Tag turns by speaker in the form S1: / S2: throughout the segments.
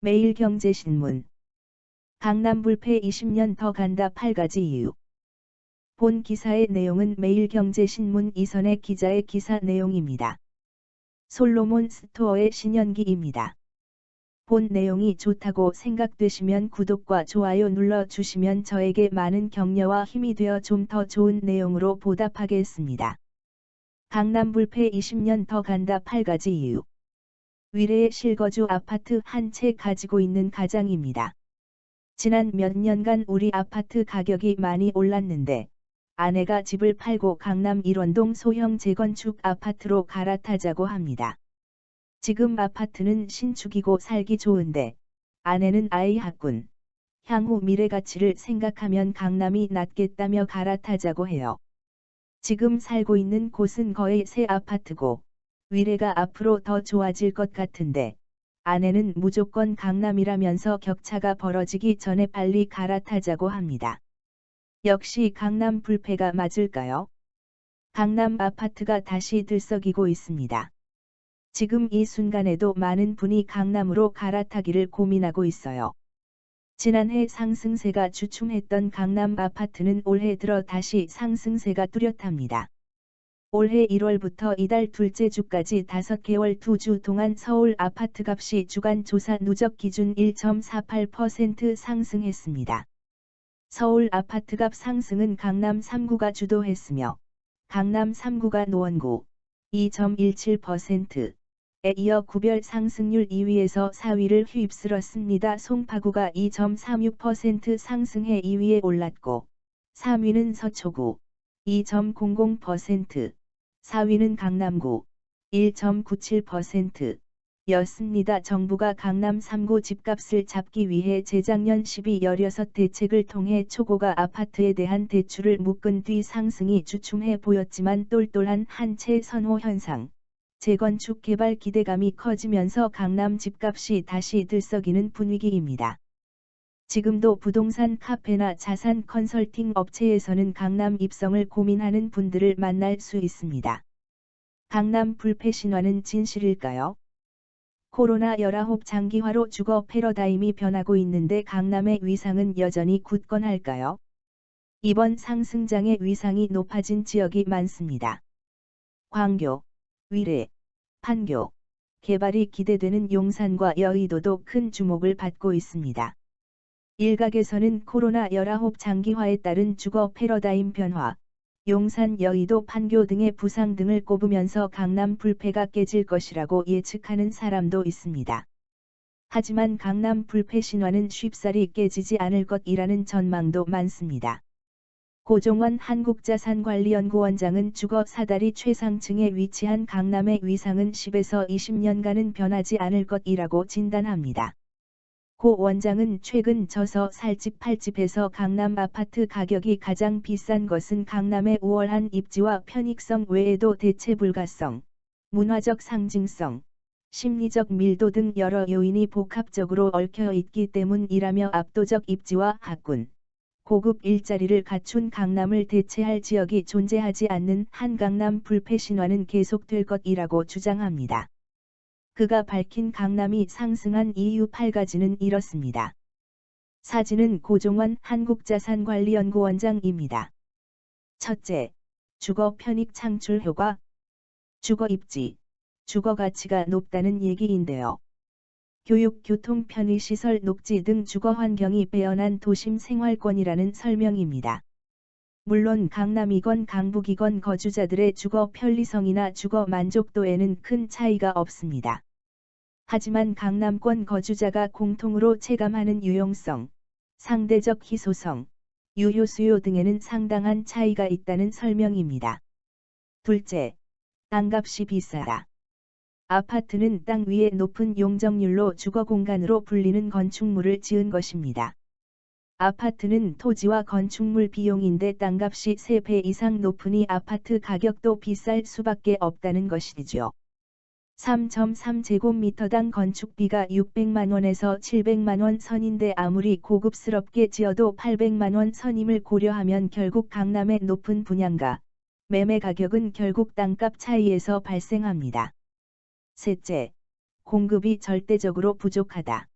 S1: 매일경제신문. 강남 불패 20년 더 간다 8가지 이유. 본 기사의 내용은 매일경제신문 이선의 기자의 기사 내용입니다. 솔로몬 스토어의 신연기입니다. 본 내용이 좋다고 생각되시면 구독과 좋아요 눌러주시면 저에게 많은 격려와 힘이 되어 좀 더 좋은 내용으로 보답하겠습니다. 강남 불패 20년 더 간다 8가지 이유. 위례의 실거주 아파트 한 채 가지고 있는 가장입니다. 지난 몇 년간 우리 아파트 가격이 많이 올랐는데 아내가 집을 팔고 강남 일원동 소형 재건축 아파트로 갈아타자고 합니다. 지금 아파트는 신축이고 살기 좋은데 아내는 아이 학군, 향후 미래 가치를 생각하면 강남이 낫겠다며 갈아타자고 해요. 지금 살고 있는 곳은 거의 새 아파트고 위례가 앞으로 더 좋아질 것 같은데 아내는 무조건 강남이라면서 격차가 벌어지기 전에 빨리 갈아타자고 합니다. 역시 강남 불패가 맞을까요? 강남 아파트가 다시 들썩이고 있습니다. 지금 이 순간에도 많은 분이 강남으로 갈아타기를 고민하고 있어요. 지난해 상승세가 주춤했던 강남 아파트는 올해 들어 다시 상승세가 뚜렷합니다. 올해 1월부터 이달 둘째 주까지 5개월 2주 동안 서울 아파트 값이 주간 조사 누적 기준 1.48% 상승했습니다. 서울 아파트값 상승은 강남 3구가 주도했으며 강남 3구가 노원구 2.17%에 이어 구별 상승률 2위에서 4위를 휩쓸었습니다. 송파구가 2.36% 상승해 2위에 올랐고 3위는 서초구 2.00%, 4위는 강남구 1.97% 였습니다. 정부가 강남 3구 집값을 잡기 위해 재작년 12 대책을 통해 초고가 아파트에 대한 대출을 묶은 뒤 상승이 주춤해 보였지만 똘똘한 한 채 선호 현상, 재건축 개발 기대감이 커지면서 강남 집값이 다시 들썩이는 분위기입니다. 지금도 부동산 카페나 자산 컨설팅 업체에서는 강남 입성을 고민하는 분들을 만날 수 있습니다. 강남 불패 신화는 진실일까요? 코로나19 장기화로 주거 패러다임이 변하고 있는데 강남의 위상은 여전히 굳건할까요? 이번 상승장의 위상이 높아진 지역이 많습니다. 광교, 위례, 판교, 개발이 기대되는 용산과 여의도도 큰 주목을 받고 있습니다. 일각에서는 코로나19 장기화에 따른 주거 패러다임 변화, 용산, 여의도, 판교 등의 부상 등을 꼽으면서 강남 불패가 깨질 것이라고 예측하는 사람도 있습니다. 하지만 강남 불패 신화는 쉽사리 깨지지 않을 것이라는 전망도 많습니다. 고종원 한국자산관리연구원장은 주거 사다리 최상층에 위치한 강남의 위상은 10에서 20년간은 변하지 않을 것이라고 진단합니다. 고 원장은 최근 저서 살집 팔집에서 강남 아파트 가격이 가장 비싼 것은 강남의 우월한 입지와 편익성 외에도 대체 불가성, 문화적 상징성, 심리적 밀도 등 여러 요인이 복합적으로 얽혀 있기 때문이라며 압도적 입지와 학군, 고급 일자리를 갖춘 강남을 대체할 지역이 존재하지 않는 한 강남 불패 신화는 계속될 것이라고 주장합니다. 그가 밝힌 강남이 상승한 이유 8가지는 이렇습니다. 사진은 고종원 한국자산관리연구원장입니다. 첫째, 주거 편익 창출 효과. 주거 입지, 주거 가치가 높다는 얘기인데요. 교육, 교통, 편의시설, 녹지 등 주거 환경이 빼어난 도심 생활권이라는 설명입니다. 물론 강남이건 강북이건 거주자들의 주거 편리성이나 주거 만족도에는 큰 차이가 없습니다. 하지만 강남권 거주자가 공통으로 체감하는 유용성, 상대적 희소성, 유효 수요 등에는 상당한 차이가 있다는 설명입니다. 둘째, 땅값이 비싸다. 아파트는 땅 위에 높은 용적률로 주거 공간으로 불리는 건축물을 지은 것입니다. 아파트는 토지와 건축물 비용인데 땅값이 3배 이상 높으니 아파트 가격도 비쌀 수밖에 없다는 것이죠. 3.3제곱미터당 건축비가 600만원에서 700만원 선인데 아무리 고급스럽게 지어도 800만원 선임을 고려하면 결국 강남의 높은 분양가, 매매 가격은 결국 땅값 차이에서 발생합니다. 셋째, 공급이 절대적으로 부족하다.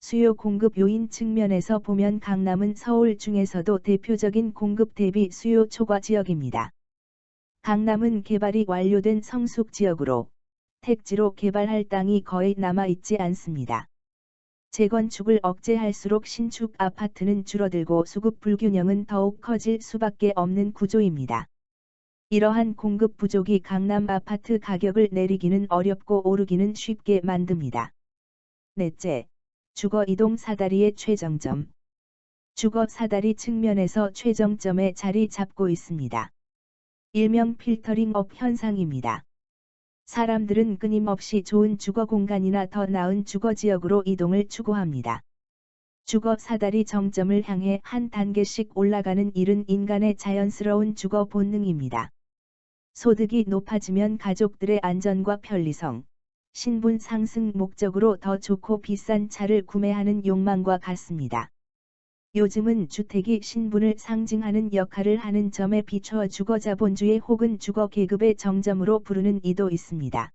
S1: 수요 공급 요인 측면에서 보면 강남은 서울 중에서도 대표적인 공급 대비 수요 초과 지역입니다. 강남은 개발이 완료된 성숙 지역으로 택지로 개발할 땅이 거의 남아있지 않습니다. 재건축을 억제할수록 신축 아파트는 줄어들고 수급 불균형은 더욱 커질 수밖에 없는 구조입니다. 이러한 공급 부족이 강남 아파트 가격을 내리기는 어렵고 오르기는 쉽게 만듭니다. 넷째, 주거 이동 사다리의 최정점. 주거 사다리 측면에서 최정점에 자리 잡고 있습니다. 일명 필터링업 현상입니다. 사람들은 끊임없이 좋은 주거 공간이나 더 나은 주거 지역으로 이동을 추구합니다. 주거 사다리 정점을 향해 한 단계씩 올라가는 일은 인간의 자연스러운 주거 본능입니다. 소득이 높아지면 가족들의 안전과 편리성, 신분 상승 목적으로 더 좋고 비싼 차를 구매하는 욕망과 같습니다. 요즘은 주택이 신분을 상징하는 역할을 하는 점에 비춰 주거자본주의 혹은 주거계급의 정점으로 부르는 이도 있습니다.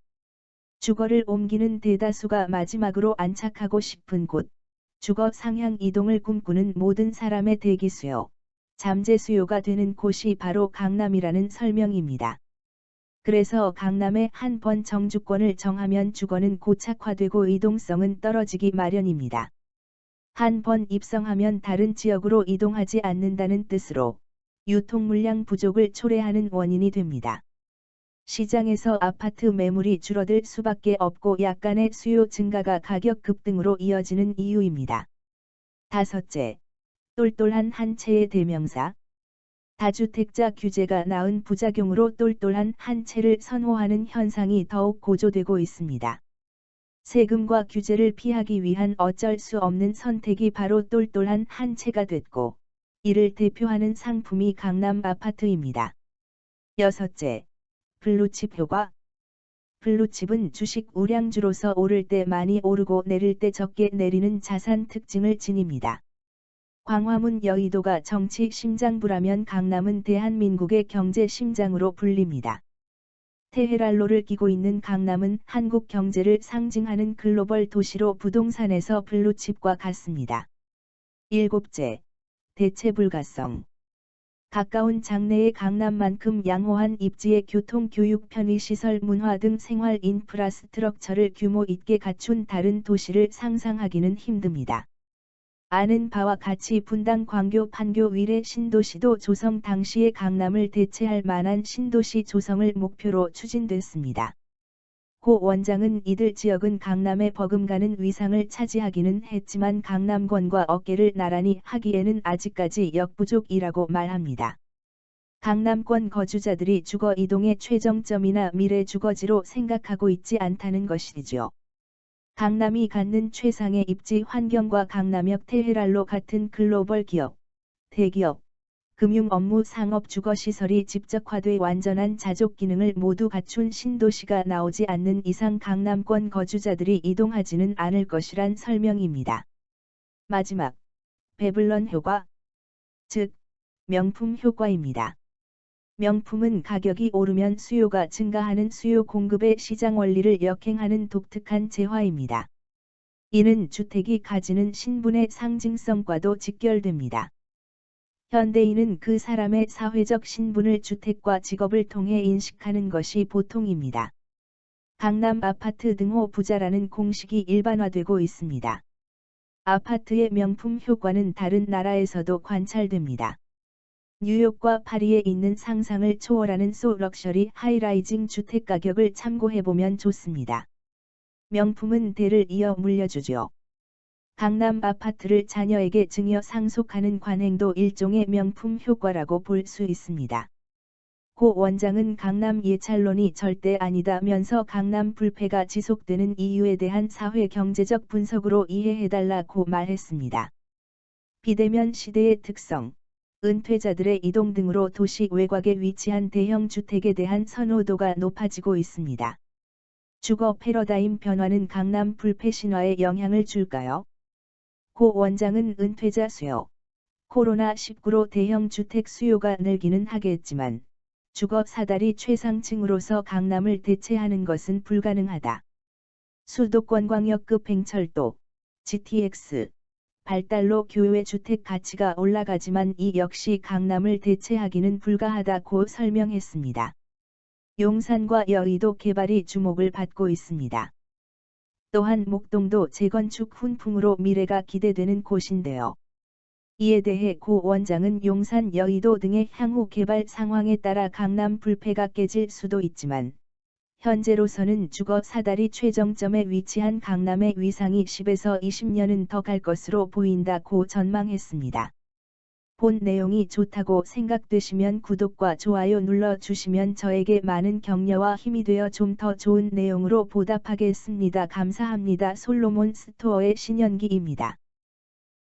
S1: 주거를 옮기는 대다수가 마지막으로 안착하고 싶은 곳, 주거 상향 이동을 꿈꾸는 모든 사람의 대기수요, 잠재수요가 되는 곳이 바로 강남이라는 설명입니다. 그래서 강남에 한 번 정주권을 정하면 주거는 고착화되고 이동성은 떨어지기 마련입니다. 한 번 입성하면 다른 지역으로 이동하지 않는다는 뜻으로 유통 물량 부족을 초래하는 원인이 됩니다. 시장에서 아파트 매물이 줄어들 수밖에 없고 약간의 수요 증가가 가격 급등으로 이어지는 이유입니다. 다섯째, 똘똘한 한 채의 대명사. 다주택자 규제가 낳은 부작용으로 똘똘한 한 채를 선호하는 현상이 더욱 고조되고 있습니다. 세금과 규제를 피하기 위한 어쩔 수 없는 선택이 바로 똘똘한 한 채가 됐고, 이를 대표하는 상품이 강남 아파트입니다. 여섯째, 블루칩 효과. 블루칩은 주식 우량주로서 오를 때 많이 오르고 내릴 때 적게 내리는 자산 특징을 지닙니다. 광화문 여의도가 정치 심장부라면 강남은 대한민국의 경제 심장으로 불립니다. 테헤랄로를 끼고 있는 강남은 한국 경제를 상징하는 글로벌 도시로 부동산에서 블루칩과 같습니다. 일곱째, 대체 불가성. 가까운 장래의 강남만큼 양호한 입지의 교통, 교육, 편의시설, 문화 등 생활 인프라스트럭처를 규모 있게 갖춘 다른 도시를 상상하기는 힘듭니다. 아는 바와 같이 분당, 광교, 판교, 위례 신도시도 조성 당시의 강남을 대체할 만한 신도시 조성을 목표로 추진됐습니다. 고 원장은 이들 지역은 강남의 버금가는 위상을 차지하기는 했지만 강남권과 어깨를 나란히 하기에는 아직까지 역부족이라고 말합니다. 강남권 거주자들이 주거 이동의 최정점이나 미래 주거지로 생각하고 있지 않다는 것이죠. 강남이 갖는 최상의 입지 환경과 강남역 테헤랄로 같은 글로벌 기업, 대기업, 금융 업무 상업 주거시설이 집적화돼 완전한 자족 기능을 모두 갖춘 신도시가 나오지 않는 이상 강남권 거주자들이 이동하지는 않을 것이란 설명입니다. 마지막, 배블런 효과, 즉, 명품 효과입니다. 명품은 가격이 오르면 수요가 증가하는 수요 공급의 시장 원리를 역행하는 독특한 재화입니다. 이는 주택이 가지는 신분의 상징성과도 직결됩니다. 현대인은 그 사람의 사회적 신분을 주택과 직업을 통해 인식하는 것이 보통입니다. 강남 아파트 등호 부자라는 공식이 일반화되고 있습니다. 아파트의 명품 효과는 다른 나라에서도 관찰됩니다. 뉴욕과 파리에 있는 상상을 초월하는 소 럭셔리 하이라이징 주택 가격을 참고해보면 좋습니다. 명품은 대를 이어 물려주죠. 강남 아파트를 자녀에게 증여 상속하는 관행도 일종의 명품 효과라고 볼 수 있습니다. 고 원장은 강남 예찰론이 절대 아니다면서 강남 불패가 지속되는 이유에 대한 사회 경제적 분석으로 이해해달라고 말했습니다. 비대면 시대의 특성, 은퇴자들의 이동 등으로 도시 외곽에 위치한 대형 주택에 대한 선호도가 높아지고 있습니다. 주거 패러다임 변화는 강남 불패 신화에 영향을 줄까요? 고 원장은 은퇴자 수요, 코로나19로 대형 주택 수요가 늘기는 하겠지만, 주거 사다리 최상층으로서 강남을 대체하는 것은 불가능하다. 수도권 광역급 횡철도, GTX 발달로 교외 주택 가치가 올라가지만 이 역시 강남을 대체하기는 불가하다고 설명했습니다. 용산과 여의도 개발이 주목을 받고 있습니다. 또한 목동도 재건축 훈풍으로 미래가 기대되는 곳인데요. 이에 대해 고 원장은 용산 여의도 등의 향후 개발 상황에 따라 강남 불패가 깨질 수도 있지만 현재로서는 주거 사다리 최정점에 위치한 강남의 위상이 10에서 20년은 더 갈 것으로 보인다고 전망했습니다. 본 내용이 좋다고 생각되시면 구독과 좋아요 눌러주시면 저에게 많은 격려와 힘이 되어 좀 더 좋은 내용으로 보답하겠습니다. 감사합니다. 솔로몬 스토어의 신현기입니다.